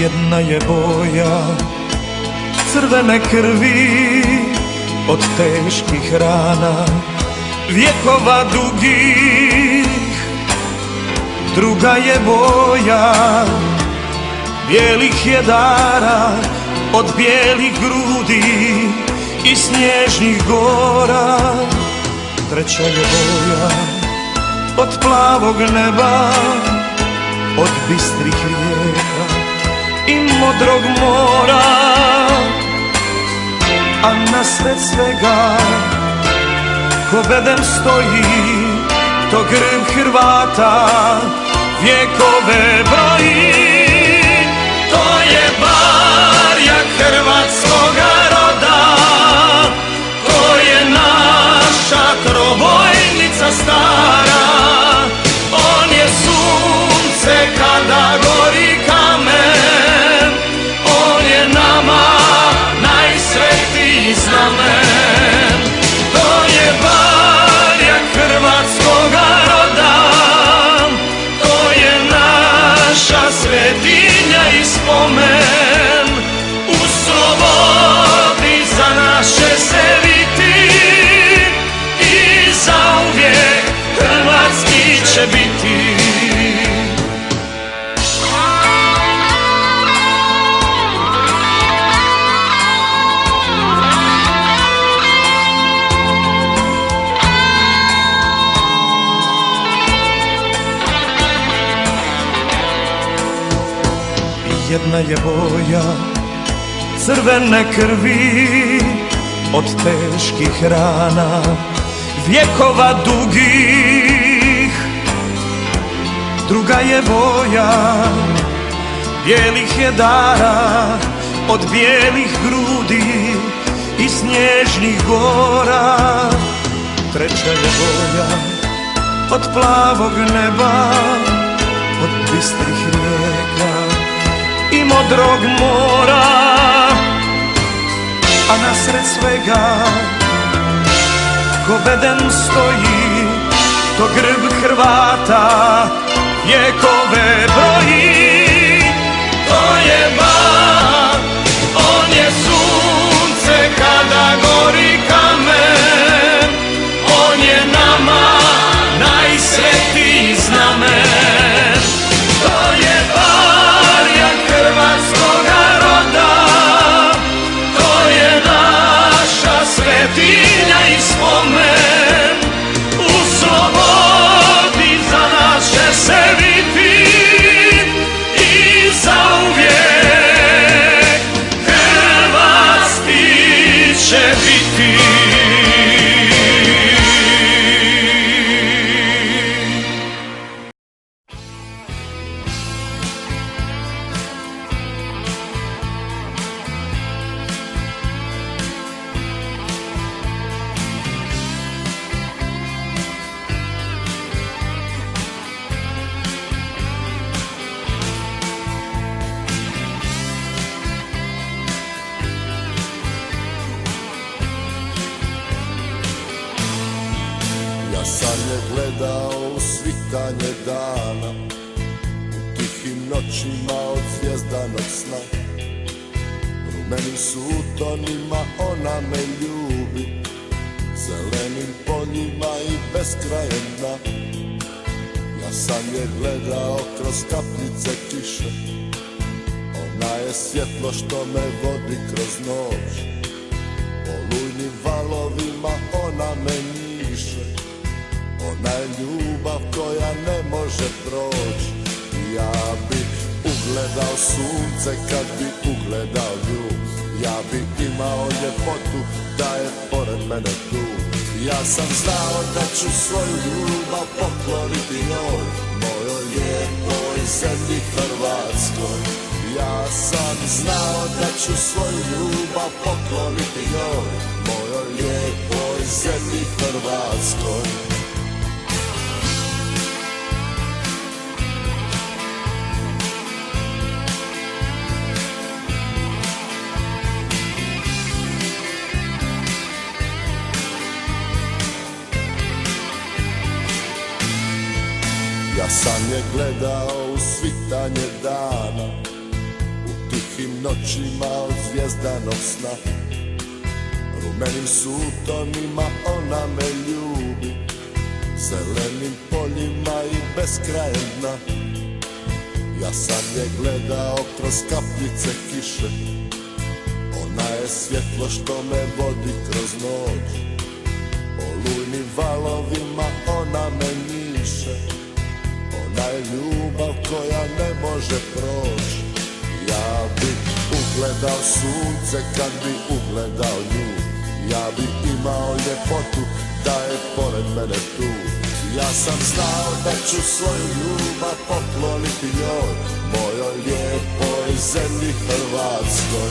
Jedna je boja crvene krvi od teških rana, vjekova dugih. Druga je boja bijelih jedara od bijelih grudi i snježnih gora. Treća je boja od plavog neba, od bistrih rijeka i modrog mora. A nasred svega ko bedem stoji, to grb Hrvata vjekove broji. To je barjak hrvatskoga roda, to je naša trobojnica stara. On je sunce kada gori kamen, on je nama najsvetiji znamen. To je barjak hrvatskoga roda, to je naša svetinja i spomen. U slobodi za naše se viti i zauvijek hrvatski će biti. Jedna je boja crvene krvi od teških rana, vjekova dugih. Druga je boja bijelih jedara od bijelih grudi i snježnih gora. Treća je boja od plavog neba, od bistrih rijeka i modrog mora. A nasred svega ko bedem stoji, to grb Hrvata vjekove broji. To je bar, on je sunce kada gori kamen, on je nama najsvetiji znamen. To je barjak hrvatskoga roda, to je naša svetinja i spomen. U slobodi za naše se viti i zauvijek hrvatski će biti. Ja sam je gledao u svitanje dana, u tihim noćima od zvjezdanog sna. Rumenim sutonima ona me ljubi, zelenim poljima i beskrajem dna. Ja sam je gledao kroz kapljice kiše, ona je svjetlo što me vodi kroz noć. Olujnim valovima ona me njiše, ona je ljubav koja ne može proći. Ja bi ugledao sunce kad bi ugledao nju, ja bi imao ljepotu da je pored mene tu. Ja sam znao da ću svoju ljubav pokloniti njoj, mojoj lijepoj zemlji Hrvatskoj. Ja sam znao da ću svoju ljubav pokloniti njoj, mojoj lijepoj zemlji Hrvatskoj. Ja sam je gledao u svitanje dana, u tihim noćima od zvjezdanog sna. Rumenim sutonima ona me ljubi, zelenim poljima i beskrajem dna. Ja sam je gledao kroz kapljice kiše, ona je svjetlo što me vodi kroz noć. Olujnim valovima ona me njiše, ona je ljubav koja ne može proći. Ja bi ugledao sunce kad bi ugledao nju, ja bi imao ljepotu da je pored mene tu. Ja sam znao da ću svoju ljubav pokloniti njoj, mojoj lijepoj zemlji Hrvatskoj.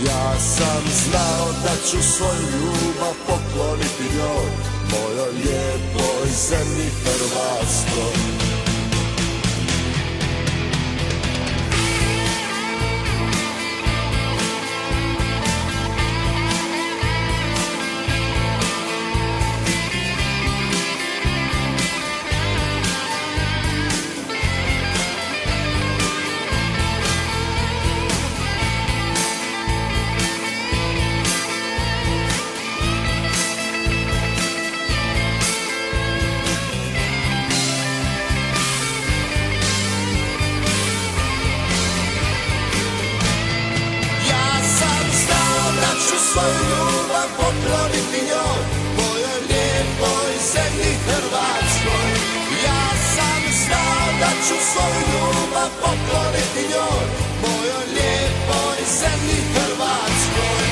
Ja sam znao da ću svoju ljubav pokloniti njoj, mojoj lijepoj zemlji Hrvatskoj. Svoju ljubav pokloniti njoj, mojoj lijepoj zemlji Hrvatskoj. Ja sam znao da ću svoju ljubav pokloniti njoj, mojoj lijepoj zemlji Hrvatskoj.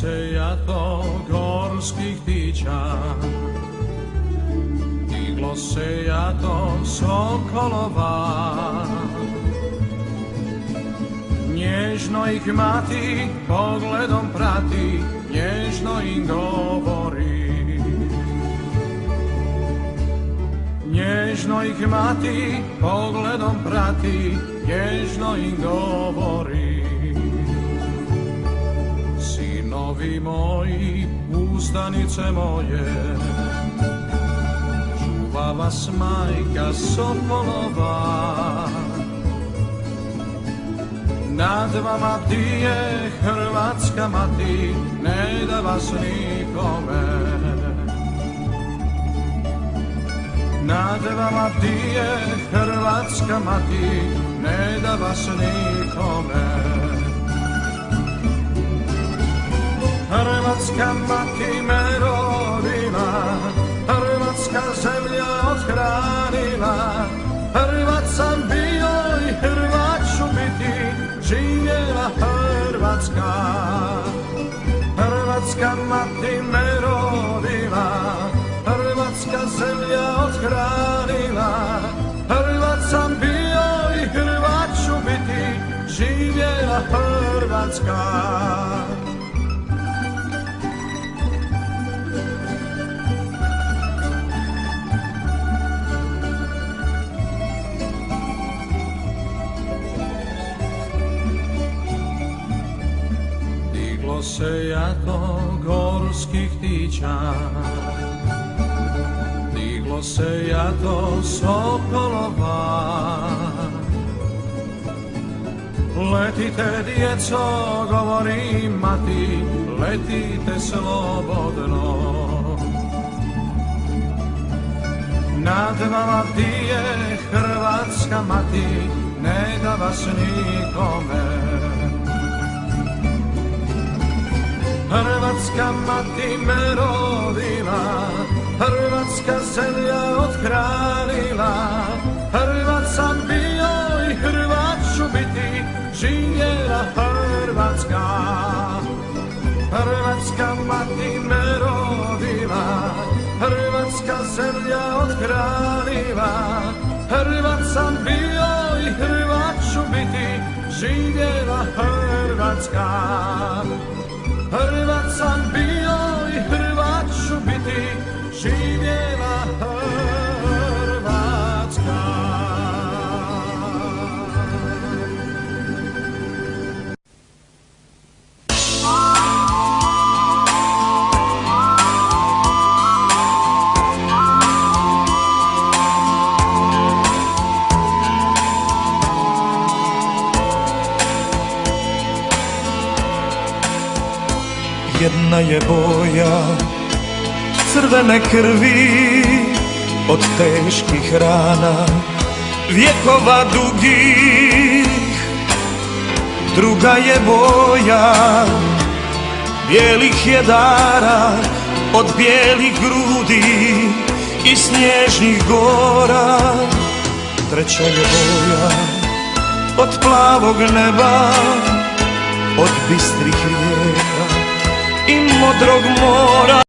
Se jato gorskih ptića, diglo se jato sokolova, nježno ih mati pogledom prati, nježno im govori. Nježno ih mati pogledom prati, nježno im govori. Sinovi moji, ustanice moje, čuva vas majka Sokolova. Nad vama bdije Hrvatska mati, ne da vas nikome. Nad vama bdije Hrvatska mati, ne da vas nikome. Hrvatska mati me rodila, hrvatska zemlja othranila. Hrvat sam bio i Hrvat ću biti, živjela Hrvatska. Hrvatska mati me rodila, hrvatska zemlja othranila. Hrvat sam bio i Hrvat ću biti, živjela Hrvatska. Diglo se jato gorskih ptića, diglo se jato sokolova. Letite djeco, govori mati, letite slobodno. Nad vama bdije Hrvatska mati, ne da vas nikome. Hrvatska mati me rodila, hrvatska zemlja othranila. Hrvat sam bio i Hrvat ću biti, živjela Hrvatska. Hrvatska mati me rodila, hrvatska zemlja othranila. Hrvat sam bio i Hrvat ću biti, živjela Hrvatska. Hrvat sam bio i Hrvat ću biti, živjela Hrvatska. Jedna je boja crvene krvi od teških rana, vjekova dugih. Druga je boja bijelih jedara od bijelih grudi i snježnih gora. Treća je boja od plavog neba, od bistrih rijeka i modrog mora.